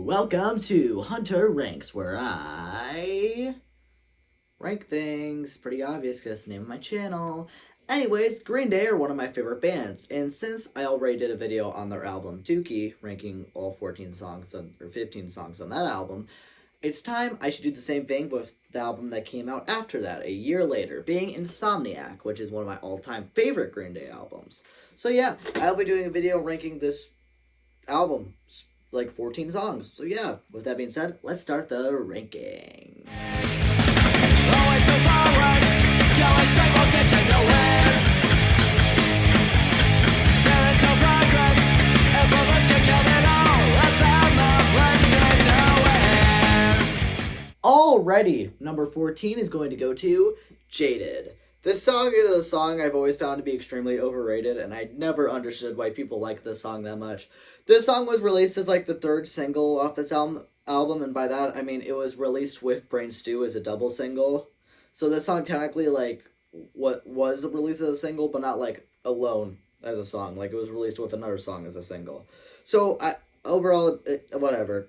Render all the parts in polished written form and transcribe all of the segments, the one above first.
Welcome to Hunter Ranks, where I rank things. Pretty obvious because that's the name of my channel. Anyways, Green Day are one of my favorite bands, and since I already did a video on their album Dookie, ranking all 14 songs or 15 songs on that album, it's time I should do the same thing with the album that came out after that, a year later, being Insomniac, which is one of my all-time favorite Green Day albums. So yeah, I'll be doing a video ranking this album, like 14 songs. So yeah, with that being said, let's start the ranking. Always move forward, going straight won't get you nowhere. There is no progress, evolution killed it all, left out my place to nowhere. Already, number 14 is going to go to Jaded. This song is a song I've always found to be extremely overrated, and I never understood why people like this song that much. This song was released as like the third single off this album, and by that I mean it was released with Brain Stew as a double single. So this song technically like what was released as a single, but not like alone as a song. Like it was released with another song as a single. So overall, whatever.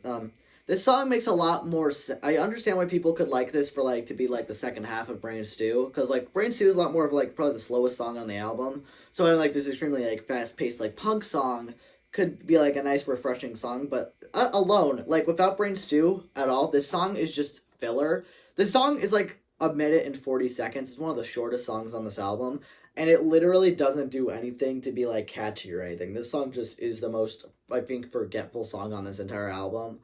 This song makes a lot more I understand why people could like this for, like, to be, like, the second half of Brain Stew. Because, like, Brain Stew is a lot more of, like, probably the slowest song on the album. So, I like this extremely, like, fast-paced, like, punk song could be, like, a nice, refreshing song. But alone, like, without Brain Stew at all, this song is just filler. This song is, like, 1 minute and 40 seconds. It's one of the shortest songs on this album. And it literally doesn't do anything to be, like, catchy or anything. This song just is the most, I think, forgetful song on this entire album.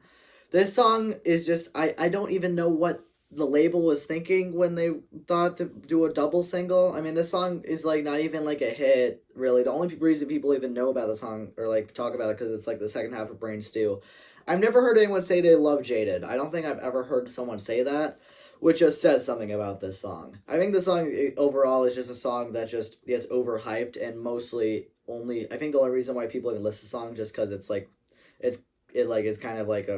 This song is just, I don't even know what the label was thinking when they thought to do a double single. I mean, this song is, like, not even, like, a hit, really. The only reason people even know about the song, or, like, talk about it, because it's, like, the second half of Brain Stew. I've never heard anyone say they love Jaded. I don't think I've ever heard someone say that, which just says something about this song. I think the song, overall, is just a song that just gets overhyped, and mostly I think the only reason why people even listen to the song just because it's, like, it's kind of, like,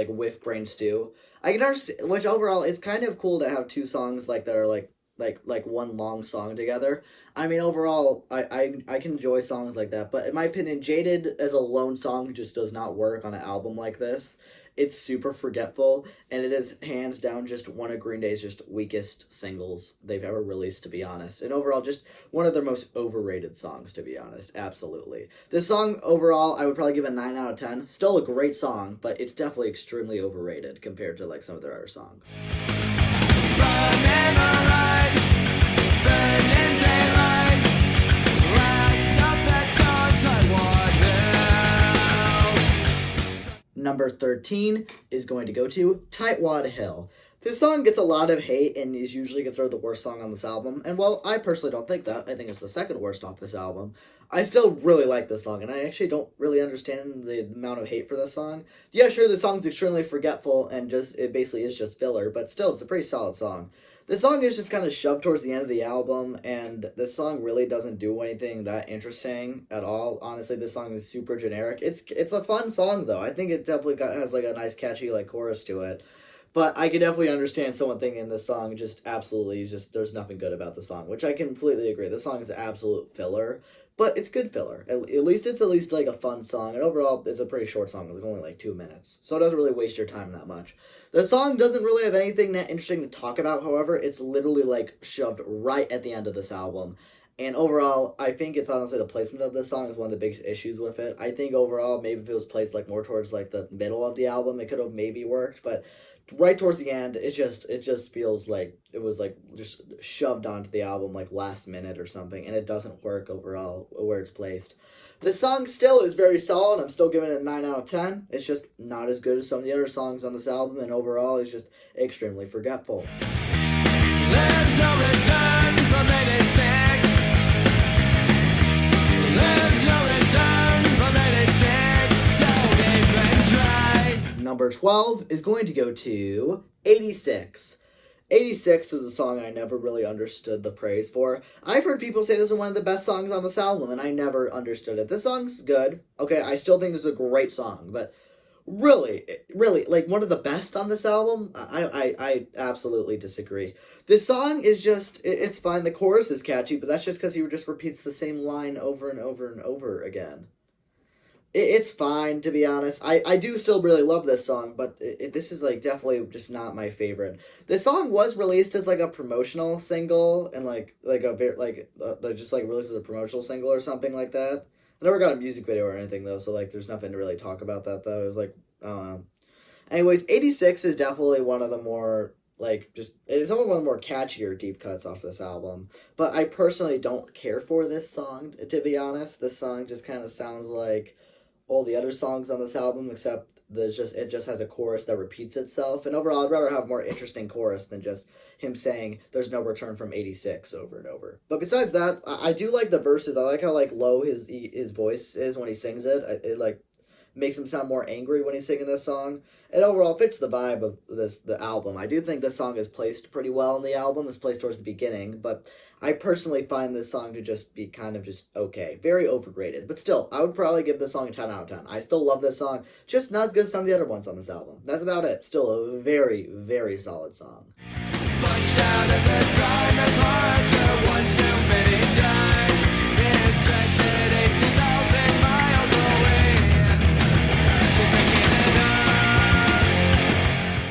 with Brain Stew. I can understand, which overall, it's kind of cool to have two songs, like, that are, like one long song together. I mean, overall, I can enjoy songs like that, but in my opinion, Jaded as a lone song just does not work on an album like this. It's super forgetful, and it is hands down just one of Green Day's just weakest singles they've ever released, to be honest. And overall, just one of their most overrated songs, to be honest. Absolutely. This song, overall, I would probably give a 9 out of 10. Still a great song, but it's definitely extremely overrated compared to, like, some of their other songs. Number 13 is going to go to Tightwad Hill. This song gets a lot of hate and is usually considered the worst song on this album. And while I personally don't think that, I think it's the second worst off this album, I still really like this song. And I actually don't really understand the amount of hate for this song. Yeah, sure, the song's extremely forgetful and it basically is just filler, but still, it's a pretty solid song. This song is just kind of shoved towards the end of the album, and this song really doesn't do anything that interesting at all. Honestly, this song is super generic. It's a fun song, though. I think it definitely has, like, a nice, catchy, like, chorus to it. But I can definitely understand someone thinking this song just absolutely there's nothing good about the song, which I completely agree. This song is absolute filler, but it's good filler. At least it's like a fun song, and overall it's a pretty short song. It's only like 2 minutes, so it doesn't really waste your time that much. The song doesn't really have anything that interesting to talk about, however. It's literally like shoved right at the end of this album. And overall, I think it's honestly the placement of this song is one of the biggest issues with it. I think overall, maybe if it was placed like more towards like the middle of the album, it could have maybe worked, but right towards the end, it just feels like it was like just shoved onto the album like last minute or something, and it doesn't work overall where it's placed. This song still is very solid. I'm still giving it a 9 out of 10. It's just not as good as some of the other songs on this album, and overall, it's just extremely forgetful. There's no return from 86. There's no return from 86. Don't even try. Number 12 is going to go to 86. 86 is a song I never really understood the praise for. I've heard people say this is one of the best songs on this album, and I never understood it. This song's good. Okay, I still think this is a great song, but really, like, one of the best on this album? I absolutely disagree. This song is just, it's fine. The chorus is catchy, but that's just because he just repeats the same line over and over and over again. It's fine, to be honest. I do still really love this song, but this is like definitely just not my favorite. This song was released as like a promotional single and like a very like just like released as a promotional single or something like that. I never got a music video or anything though, so like there's nothing to really talk about that though. It was like I don't know. Anyways, 86 is definitely one of the more like just it's one of the more catchier deep cuts off this album. But I personally don't care for this song, to be honest. This song just kind of sounds like all the other songs on this album, except it just has a chorus that repeats itself. And overall, I'd rather have a more interesting chorus than just him saying "There's no return from '86" over and over. But besides that, I do like the verses. I like how like low his voice is when he sings it. It like makes him sound more angry when he's singing this song. It overall fits the vibe of the album. I do think this song is placed pretty well in the album. It's placed towards the beginning, but I personally find this song to just be kind of just okay. Very overrated. But still, I would probably give this song a 10 out of 10. I still love this song, just not as good as some of the other ones on this album. That's about it. Still a very, very solid song. Punched out of the grind, departure once too many times. It's stretching 18,000 miles away.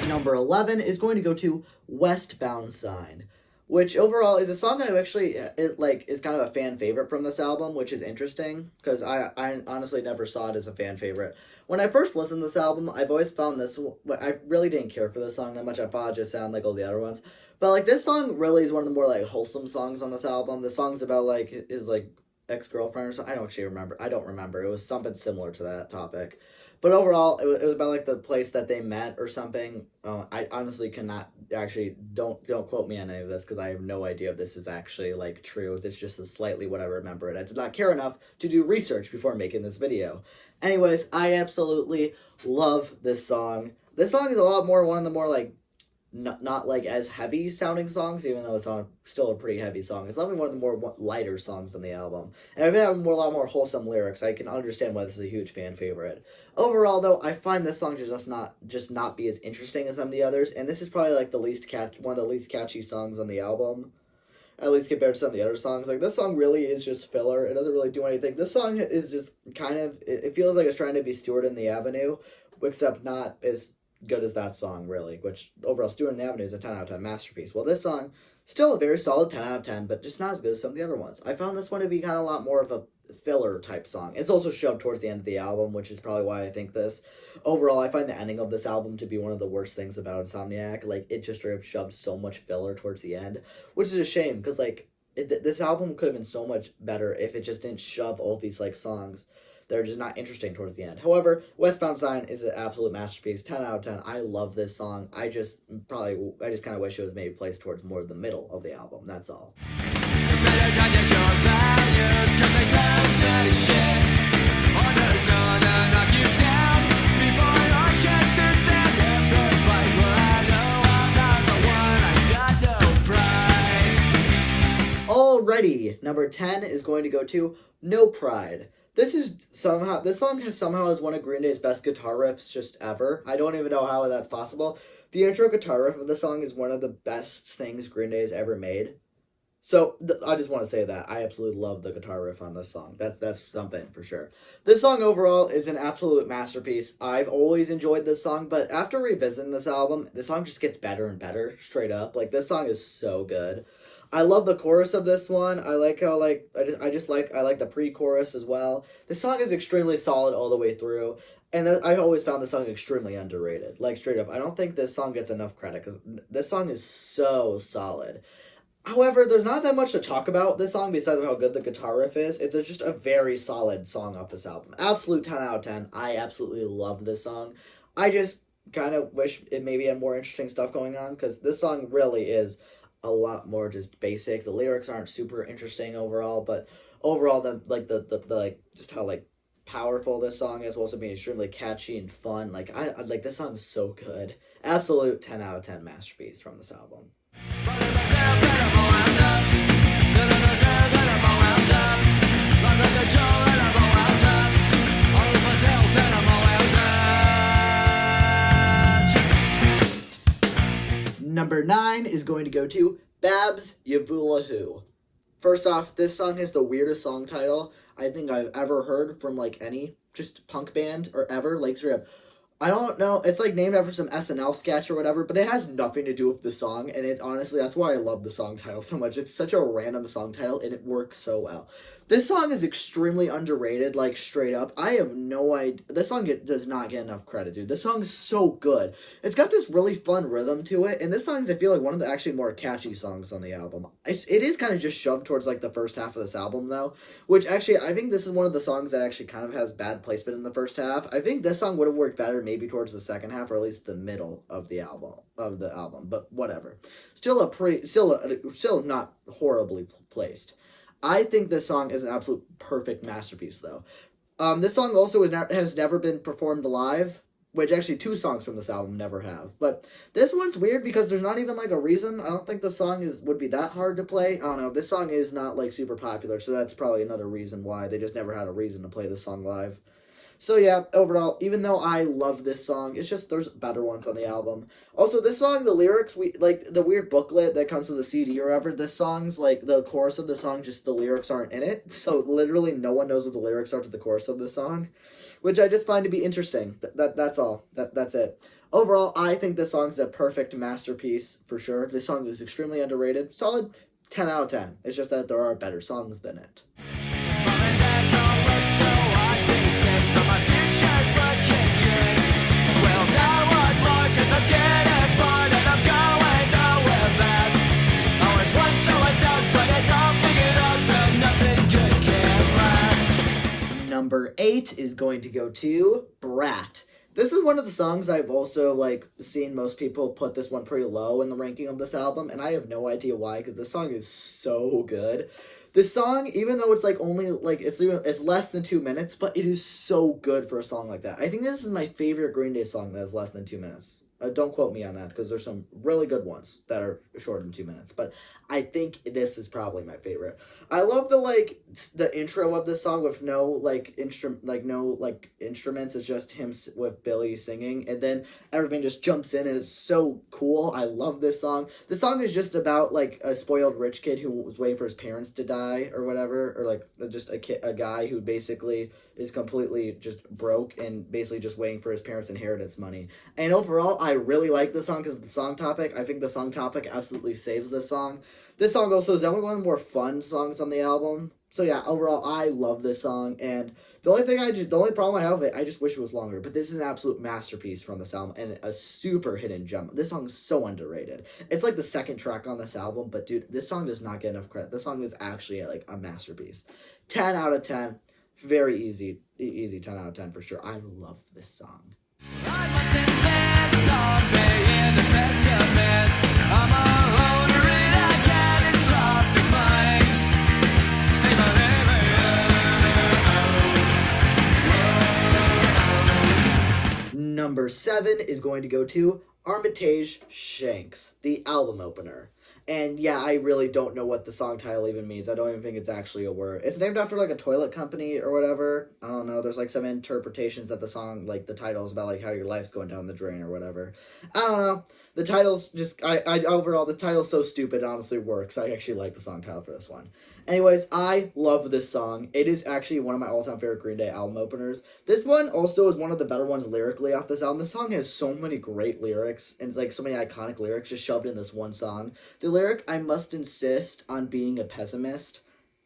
Number 11 is going to go to Westbound Sign, which overall is a song I actually is kind of a fan favorite from this album, which is interesting because I honestly never saw it as a fan favorite. When I first listened to this album, I've always found this, I really didn't care for this song that much. I thought it just sounded like all the other ones. But like this song really is one of the more like wholesome songs on this album. The song's about like his like ex-girlfriend or something. I don't actually remember. I don't remember. It was something similar to that topic. But overall, it was about like the place that they met or something. I honestly cannot actually don't quote me on any of this because I have no idea if this is actually like true. This just is slightly what I remember, and I did not care enough to do research before making this video. Anyways, I absolutely love this song. This song is a lot more one of the more like not like as heavy sounding songs, even though it's still a pretty heavy song. It's definitely one of the more lighter songs on the album. And if it had a lot more wholesome lyrics, I can understand why this is a huge fan favorite. Overall, though, I find this song to just not be as interesting as some of the others, and this is probably like one of the least catchy songs on the album. At least compared to some of the other songs. Like, this song really is just filler. It doesn't really do anything. This song is just kind of, it feels like it's trying to be Stewart in the Avenue, except not as good as that song, really, which overall Stewart in the Avenue is a 10 out of 10 masterpiece. Well, this song, still a very solid 10 out of 10, but just not as good as some of the other ones. I found this one to be kind of a lot more of a filler type song. It's also shoved towards the end of the album, which is probably why I think this. Overall, I find the ending of this album to be one of the worst things about Insomniac. Like, it just straight up shoved so much filler towards the end, which is a shame, because, like, this album could have been so much better if it just didn't shove all these, like, songs. They're just not interesting towards the end. However, Westbound Sign is an absolute masterpiece. 10 out of 10. I love this song. I just kind of wish it was maybe placed towards more of the middle of the album. That's all. Alrighty, number 10 is going to go to No Pride. This song somehow is one of Green Day's best guitar riffs just ever. I don't even know how that's possible. The intro guitar riff of the song is one of the best things Green Day has ever made. So I just want to say that I absolutely love the guitar riff on this song. That's something for sure. This song overall is an absolute masterpiece. I've always enjoyed this song, but after revisiting this album, the song just gets better and better, straight up. Like, this song is so good. I love the chorus of this one. I like how, like, I like the pre-chorus as well. This song is extremely solid all the way through, and I've always found this song extremely underrated. Like, straight up, I don't think this song gets enough credit, because this song is so solid. However, there's not that much to talk about this song besides how good the guitar riff is. It's just a very solid song off this album. Absolute 10 out of 10. I absolutely love this song. I just kind of wish it maybe had more interesting stuff going on, because this song really is a lot more just basic. The lyrics aren't super interesting overall, but overall, just how like powerful this song is, while also being extremely catchy and fun. Like, I like, this song is so good. Absolute 10 out of 10 masterpiece from this album. Number 9 is going to go to Babs Yavula Who. First off, this song is the weirdest song title I think I've ever heard from like any just punk band or ever. Like straight up, I don't know. It's like named after some SNL sketch or whatever, but it has nothing to do with the song. And it honestly, that's why I love the song title so much. It's such a random song title, and it works so well. This song is extremely underrated, like straight up. I have no idea. This song does not get enough credit, dude. This song is so good. It's got this really fun rhythm to it, and this song is, I feel like, one of the actually more catchy songs on the album. It is kind of just shoved towards like the first half of this album, though, which actually I think this is one of the songs that actually kind of has bad placement in the first half. I think this song would have worked better maybe towards the second half, or at least the middle of the album. But whatever. Still not horribly placed. I think this song is an absolute perfect masterpiece, though. This song also has never been performed live, which actually 2 songs from this album never have. But this one's weird because there's not even like a reason. I don't think the song would be that hard to play. I don't know. This song is not like super popular, so that's probably another reason why they just never had a reason to play this song live. So yeah, overall, even though I love this song, it's just there's better ones on the album. Also, this song, the lyrics, like the weird booklet that comes with the CD or whatever, this song's like the chorus of the song, just the lyrics aren't in it. So literally no one knows what the lyrics are to the chorus of the song, which I just find to be interesting. That's all. That's it. Overall, I think this song's a perfect masterpiece for sure. This song is extremely underrated. Solid 10 out of 10. It's just that there are better songs than it. Number 8 is going to go to Brat. This is one of the songs I've also, like, seen most people put this one pretty low in the ranking of this album, and I have no idea why, because this song is so good. This song, even though it's, like, only, like, it's less than 2 minutes, but it is so good for a song like that. I think this is my favorite Green Day song that is less than 2 minutes. Don't quote me on that, because there's some really good ones that are shorter than 2 minutes, but I think this is probably my favorite. I love the intro of this song with no instruments. It's just him with Billy singing, and then everything just jumps in, and it's so cool. I love this song. The song is just about like a spoiled rich kid who was waiting for his parents to die or whatever, or like just a guy who basically is completely just broke and basically just waiting for his parents' inheritance money. And overall, I really like this song because the song topic. I think the song topic absolutely saves this song. This song also is definitely one of the more fun songs on the album. So yeah, overall, I love this song, and the only problem I have with it, I just wish it was longer, but this is an absolute masterpiece from this album, and a super hidden gem. This song is so underrated. It's like the second track on this album, but dude, this song does not get enough credit. This song is actually like a masterpiece. 10 out of 10. Very easy 10 out of 10 for sure. I love this song. I must insist on being the pessimist. I'm a loner in a catastrophic mind. Say my name. Number 7 is going to go to Armitage Shanks, the album opener. And yeah, I really don't know what the song title even means. I don't even think it's actually a word. It's named after like a toilet company or whatever. I don't know. There's like some interpretations that the song, like the title is about like how your life's going down the drain or whatever. I don't know. The title's just, overall, the title's so stupid, it honestly works. I actually like the song title for this one. Anyways, I love this song. It is actually one of my all-time favorite Green Day album openers. This one also is one of the better ones lyrically off this album. This song has so many great lyrics and like so many iconic lyrics just shoved in this one song. The lyric, I must insist on being a pessimist,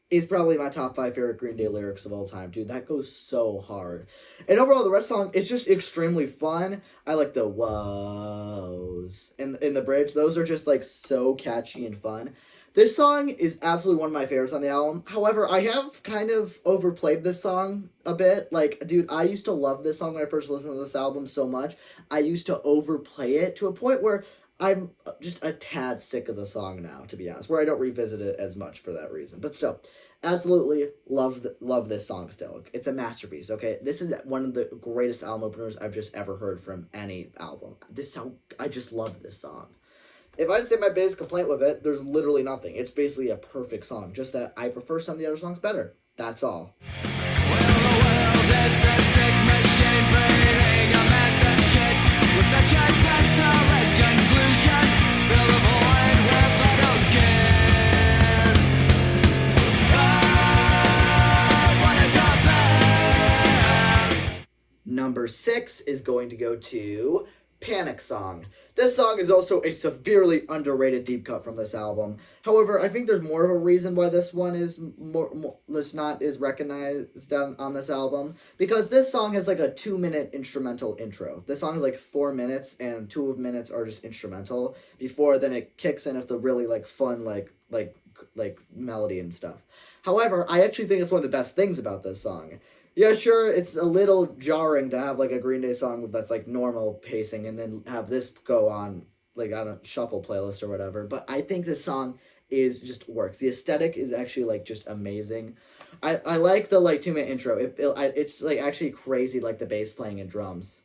is probably my top 5 favorite Green Day lyrics of all time, dude. That goes so hard. And overall, the rest of the song, it's just extremely fun. I like the whoas in the bridge. Those are just like so catchy and fun. This song is absolutely one of my favorites on the album. However, I have kind of overplayed this song a bit. Like, dude, I used to love this song when I first listened to this album so much. I used to overplay it to a point where I'm just a tad sick of the song now, to be honest, where I don't revisit it as much for that reason. But still, absolutely love this song still. It's a masterpiece, okay? This is one of the greatest album openers I've just ever heard from any album. I just love this song. If I had to say my biggest complaint with it, there's literally nothing. It's basically a perfect song, just that I prefer some of the other songs better. That's all. Well, the world is a sick machine breathing a mess of shit with such a desolate conclusion. Fill the void with I don't care. Number 6 is going to go to Panic Song. This song is also a severely underrated deep cut from this album. However, I think there's more of a reason why this one is not is recognized on this album, because this song has like a 2-minute instrumental intro. This song is like 4 minutes, and 2 minutes are just instrumental. Before then it kicks in with the really like fun like melody and stuff. However, I actually think it's one of the best things about this song. Yeah, sure, it's a little jarring to have, like, a Green Day song that's, like, normal pacing and then have this go on, like, on a shuffle playlist or whatever. But I think this song just works. The aesthetic is actually, like, just amazing. I like the, like, 2-minute intro. It's, like, actually crazy, like, the bass playing and drums.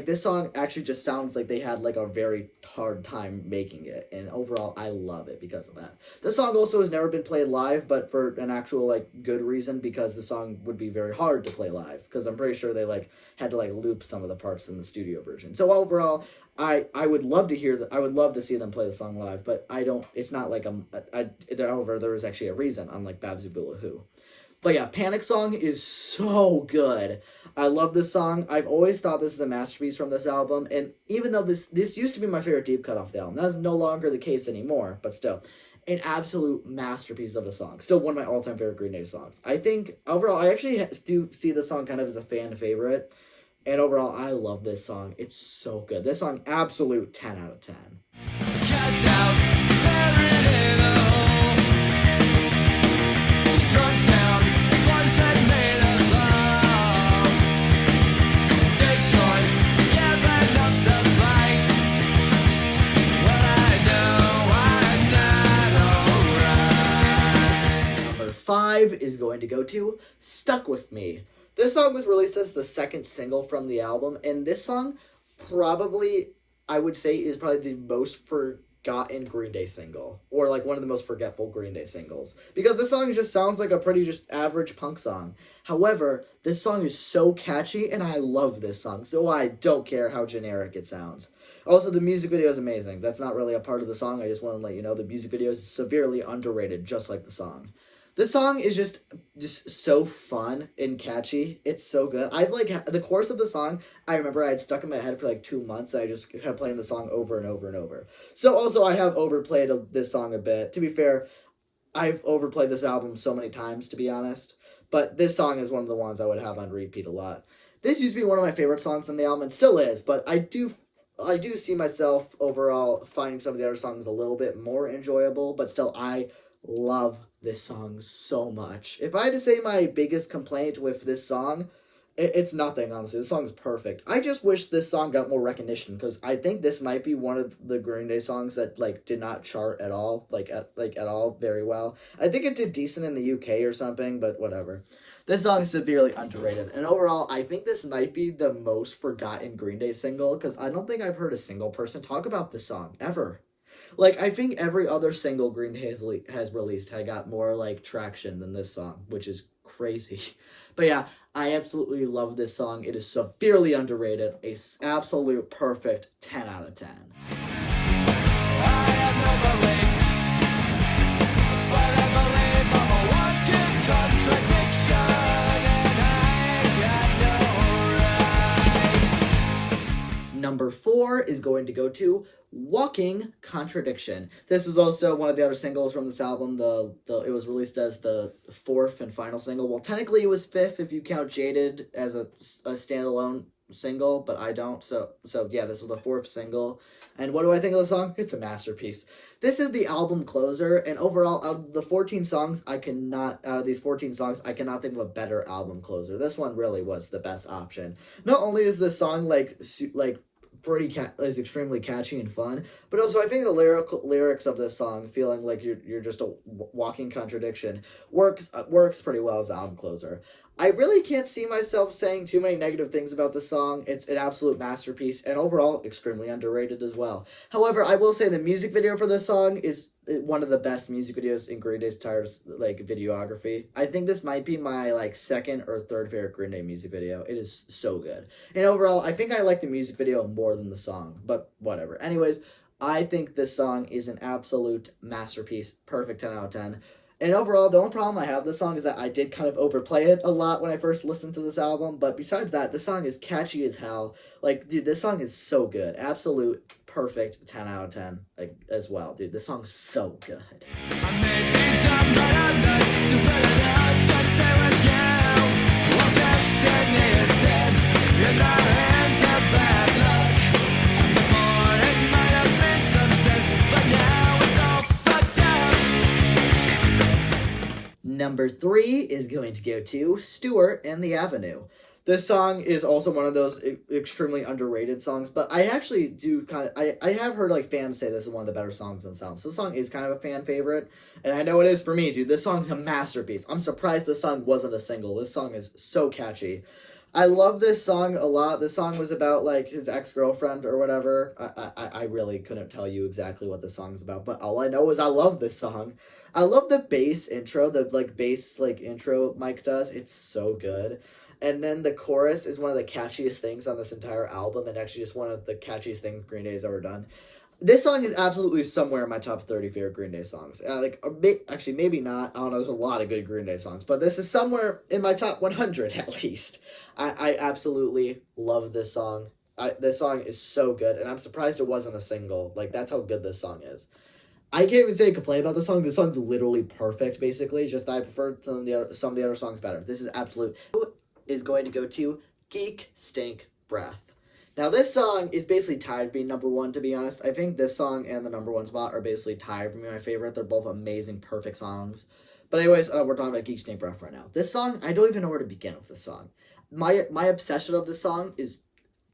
This song actually just sounds like they had, like, a very hard time making it. And overall, I love it because of that. This song also has never been played live, but for an actual, like, good reason, because the song would be very hard to play live. Because I'm pretty sure they, like, had to, like, loop some of the parts in the studio version. So overall, I would love to I would love to see them play the song live, but it's not like however, there was actually a reason, unlike Babsy Boo. But yeah, Panic Song is so good. I love this song. I've always thought this is a masterpiece from this album, and even though this used to be my favorite deep cut off the album, that's no longer the case anymore, but still, an absolute masterpiece of a song. Still one of my all-time favorite Green Day songs. I think, overall, I actually do see this song kind of as a fan favorite, and overall, I love this song. It's so good. This song, absolute 10 out of 10. Cast out, buried in a hole. Struck down, once I made a vow. Destroyed, giving up the fight. Well, I'm not alright. Number 5 is going to go to Stuck With Me. This song was released as the second single from the album, and this song probably, I would say, is probably the most forgotten Green Day single, or like one of the most forgetful Green Day singles, because this song just sounds like a pretty just average punk song. However, this song is so catchy, and I love this song, so I don't care how generic it sounds. Also, the music video is amazing. That's not really a part of the song. I just want to let you know the music video is severely underrated, just like the song. This song is just so fun and catchy. It's so good. I've like the chorus of the song, I remember I had stuck in my head for like 2 months. I just kept playing the song over and over and over. So also I have overplayed this song a bit. To be fair, I've overplayed this album so many times, to be honest. But this song is one of the ones I would have on repeat a lot. This used to be one of my favorite songs from the album, and still is, but I do see myself overall finding some of the other songs a little bit more enjoyable, but still I love this song so much. If I had to say my biggest complaint with this song, it's nothing, honestly. This song is perfect. I just wish this song got more recognition, because I think this might be one of the Green Day songs that like did not chart at all, at all very well. I think it did decent in the UK or something, but whatever. This song is severely underrated, and overall, I think this might be the most forgotten Green Day single, because I don't think I've heard a single person talk about this song, ever. Like, I think every other single Green Day has released had got more, like, traction than this song, which is crazy. But yeah, I absolutely love this song. It is severely underrated. A absolute perfect 10 out of 10. I have no belief, but I believe I'm a walking contradiction, and I got no rights. Number 4 is going to go to Walking Contradiction. This was also one of the other singles from this album. It was released as the 4th and final single. Well, technically it was 5th if you count Jaded as a standalone single, but I don't. So yeah, this was the 4th single. And what do I think of the song? It's a masterpiece. This is the album closer, and overall, out of these 14 songs, I cannot think of a better album closer. This one really was the best option. Not only is this song is extremely catchy and fun, but also I think the lyrics of this song, feeling like you're just a walking contradiction, works pretty well as an album closer. I really can't see myself saying too many negative things about this song. It's an absolute masterpiece, and overall extremely underrated as well. However, I will say the music video for this song is one of the best music videos in Green Day's entire videography. I think this might be my second or third favorite Green Day music video. It is so good. And overall, I think I like the music video more than the song, but whatever. Anyways, I think this song is an absolute masterpiece. Perfect 10 out of 10. And overall, the only problem I have with this song is that I did kind of overplay it a lot when I first listened to this album. But besides that, this song is catchy as hell. Like, dude, this song is so good. Absolute perfect 10 out of 10 like, as well. Dude, this song's so good. Number 3 is going to go to Stewart and the Avenue. This song is also one of those extremely underrated songs, but I actually do kind of, I have heard like fans say this is one of the better songs on this album. So this song is kind of a fan favorite, and I know it is for me, dude. This song's a masterpiece. I'm surprised this song wasn't a single. This song is so catchy. I love this song a lot. This song was about like his ex-girlfriend or whatever. I really couldn't tell you exactly what the song's about, but all I know is I love this song. I love the bass intro, the like bass like intro Mike does. It's so good. And then the chorus is one of the catchiest things on this entire album, and actually just one of the catchiest things Green Day has ever done. This song is absolutely somewhere in my top 30 favorite Green Day songs. Actually, maybe not. I don't know. There's a lot of good Green Day songs, but this is somewhere in my top 100 at least. I absolutely love this song. This song is so good, and I'm surprised it wasn't a single. Like, that's how good this song is. I can't even say a complaint about this song. This song's literally perfect, basically. Just that I prefer some of the other songs better. This is absolute. Is going to go to Geek Stink Breath. Now, this song is basically tied being number 1, to be honest. I think this song and the number 1 spot are basically tied for me my favorite. They're both amazing, perfect songs. But anyways, we're talking about Geek Stink Breath right now. This song, I don't even know where to begin with this song. My obsession of this song is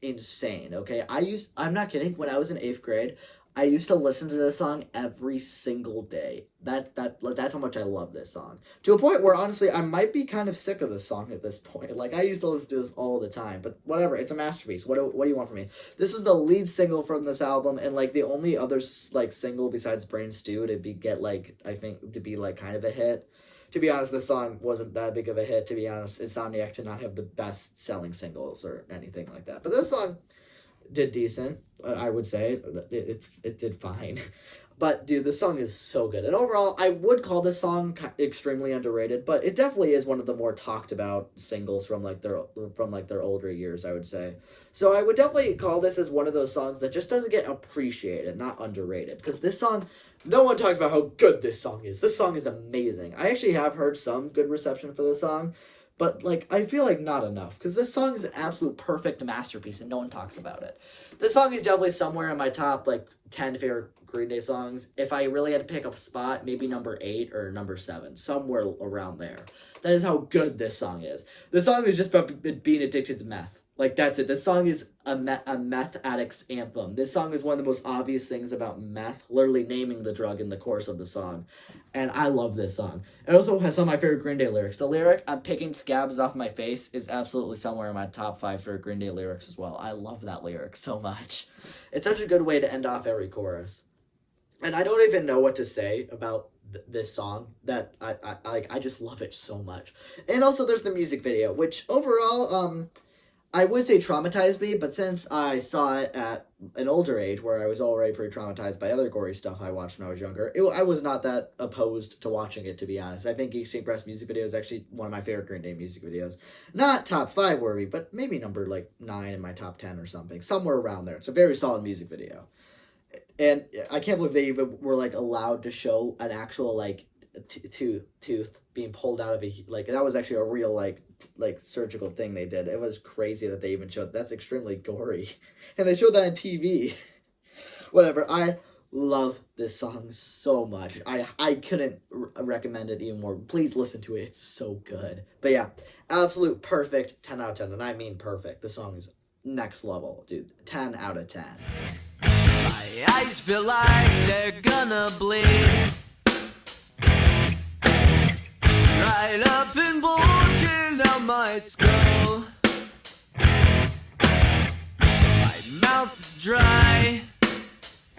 insane, okay? I'm not kidding, when I was in 8th grade, I used to listen to this song every single day. That's how much I love this song. To a point where, honestly, I might be kind of sick of this song at this point. Like, I used to listen to this all the time. But whatever, it's a masterpiece. What do you want from me? This was the lead single from this album, and, like, the only other, like, single besides Brain Stew to be kind of a hit. To be honest, this song wasn't that big of a hit, to be honest. Insomniac did not have the best-selling singles or anything like that. But this song did decent, I would say. It did fine. But, dude, this song is so good. And overall, I would call this song extremely underrated, but it definitely is one of the more talked about singles from their older years, I would say. So I would definitely call this as one of those songs that just doesn't get appreciated, not underrated. Because this song, no one talks about how good this song is. This song is amazing. I actually have heard some good reception for this song, but, like, I feel like not enough, because this song is an absolute perfect masterpiece, and no one talks about it. This song is definitely somewhere in my top, 10 favorite Green Day songs. If I really had to pick a spot, maybe number 8 or number 7, somewhere around there. That is how good this song is. This song is just about being addicted to meth. Like, that's it. This song is a meth addict's anthem. This song is one of the most obvious things about meth, literally naming the drug in the chorus of the song. And I love this song. It also has some of my favorite Green Day lyrics. The lyric, "I'm picking scabs off my face," is absolutely somewhere in my top 5 favorite Green Day lyrics as well. I love that lyric so much. It's such a good way to end off every chorus. And I don't even know what to say about this song, that I just love it so much. And also there's the music video, which overall, I would say traumatized me, but since I saw it at an older age where I was already pretty traumatized by other gory stuff I watched when I was younger, I was not that opposed to watching it, to be honest. I think Geek Stink Breath's music video is actually one of my favorite Green Day music videos. Not top 5 worthy, but maybe number 9 in my top 10 or something. Somewhere around there. It's a very solid music video. And I can't believe they even were, allowed to show an actual, tooth being pulled out of that was actually a real, surgical thing they did. It was crazy that they even showed. That's extremely gory. And they showed that on TV. Whatever. I love this song so much. I couldn't recommend it even more. Please listen to it. It's so good. But yeah, absolute perfect 10 out of 10. And I mean perfect. The song is next level, dude. 10 out of 10. My eyes feel like they're gonna bleed, right up and bulging out my skull. My mouth is dry,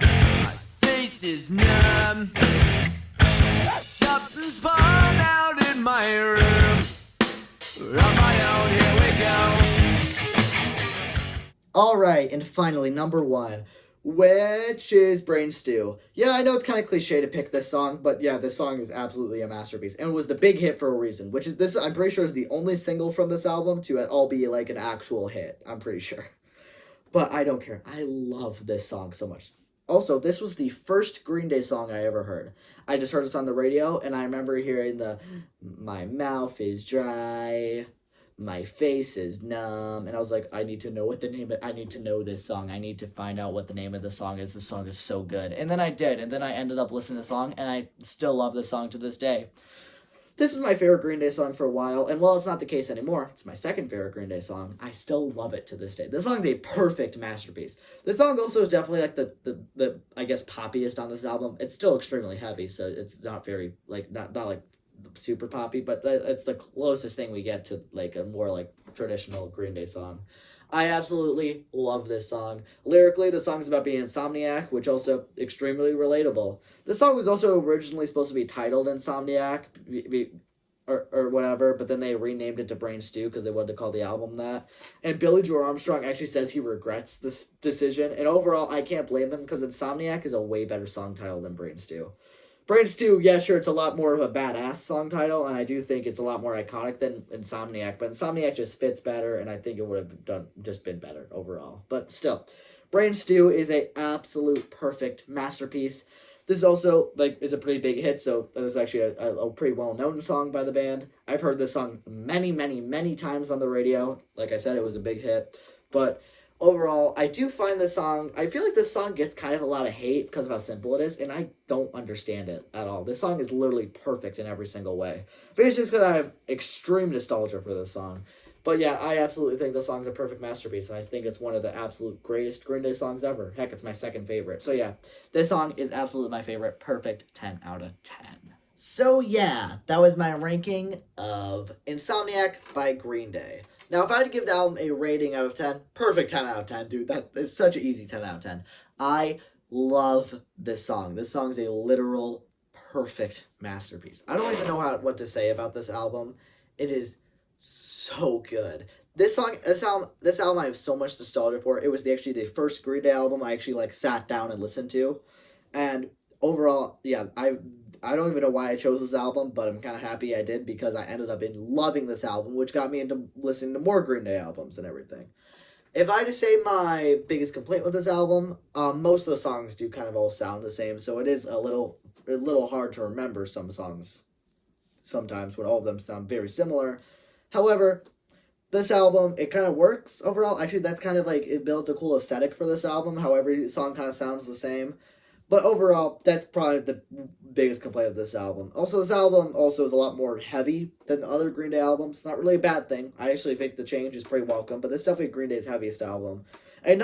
my face is numb, wrapped up and spun out in my room. On my own, here we go. All right, and finally, number 1. which is Brain Stew. Yeah, I know it's kind of cliche to pick this song, but yeah, this song is absolutely a masterpiece. And it was the big hit for a reason, which is this, I'm pretty sure, is the only single from this album to at all be like an actual hit. I'm pretty sure. But I don't care. I love this song so much. Also, this was the first Green Day song I ever heard. I just heard this on the radio, and I remember hearing the "My mouth is dry, my face is numb," and I was like, I need to know what the name of, I need to know this song. I need to find out what the name of the song is. This song is so good. And then I did, and then I ended up listening to the song, and I still love this song to this day. This was my favorite Green Day song for a while, and while it's not the case anymore, it's my second favorite Green Day song. I still love it to this day. This song's a perfect masterpiece. This song also is definitely like the I guess poppiest on this album. It's still extremely heavy, so it's not very like not like super poppy, but it's the closest thing we get to like a more like traditional Green Day song. I absolutely love this song. Lyrically, the song's about being Insomniac, which also extremely relatable. The song was also originally supposed to be titled Insomniac, or whatever, but then they renamed it to Brain Stew because they wanted to call the album that. And Billy Joe Armstrong actually says he regrets this decision, and overall, I can't blame them because Insomniac is a way better song title than Brain Stew. Brain Stew, yeah, sure, it's a lot more of a badass song title, and I do think it's a lot more iconic than Insomniac, but Insomniac just fits better, and I think it would have just been better overall. But still, Brain Stew is a absolute perfect masterpiece. This also, like, is a pretty big hit, so this is actually a pretty well-known song by the band. I've heard this song many, many, many times on the radio. Like I said, it was a big hit, but overall, I do find this song, I feel like this song gets kind of a lot of hate because of how simple it is, and I don't understand it at all. This song is literally perfect in every single way. But it's just because I have extreme nostalgia for this song. But yeah, I absolutely think this song's a perfect masterpiece, and I think it's one of the absolute greatest Green Day songs ever. Heck, it's my second favorite. So yeah, this song is absolutely my favorite. Perfect 10 out of 10. So yeah, that was my ranking of Insomniac by Green Day. Now, if I had to give the album a rating out of 10, perfect 10 out of 10, dude. That is such an easy 10 out of 10. I love this song. This song's a literal perfect masterpiece. I don't even know what to say about this album. It is so good. This album I have so much nostalgia for. It was actually the first Green Day album I actually like sat down and listened to. And overall, yeah, I don't even know why I chose this album, but I'm kind of happy I did because I ended up loving this album, which got me into listening to more Green Day albums and everything. If I had to say my biggest complaint with this album, most of the songs do kind of all sound the same, so it is a little hard to remember some songs sometimes when all of them sound very similar. However, this album, it kind of works overall. Actually, that's kind of like, it builds a cool aesthetic for this album, how every song kind of sounds the same. But overall, that's probably the biggest complaint of this album. Also, this album also is a lot more heavy than the other Green Day albums. Not really a bad thing. I actually think the change is pretty welcome, but this is definitely Green Day's heaviest album. And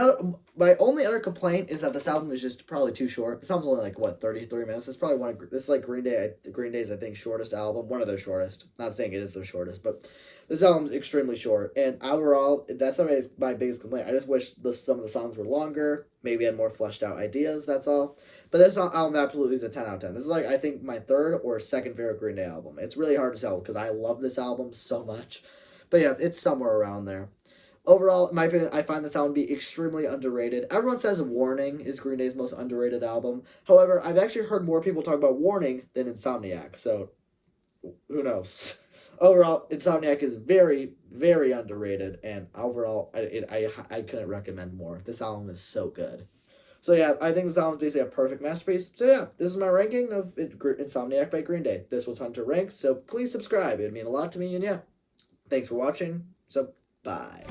my only other complaint is that this album is just probably too short. This album's only like, what, 33 minutes? It's probably this is like Green Day's, I think, shortest album. One of their shortest. Not saying it is their shortest, but this album's extremely short. And overall, that's my biggest complaint. I just wish some of the songs were longer, maybe had more fleshed out ideas, that's all. But this album absolutely is a 10 out of 10. This is like, I think, my third or second favorite Green Day album. It's really hard to tell because I love this album so much. But yeah, it's somewhere around there. Overall, in my opinion, I find this album to be extremely underrated. Everyone says Warning is Green Day's most underrated album. However, I've actually heard more people talk about Warning than Insomniac, so who knows? Overall, Insomniac is very, very underrated, and overall, I couldn't recommend more. This album is so good. So yeah, I think this album is basically a perfect masterpiece. So yeah, this is my ranking of Insomniac by Green Day. This was Hunter Ranks, so please subscribe. It would mean a lot to me, and yeah, thanks for watching. So, bye.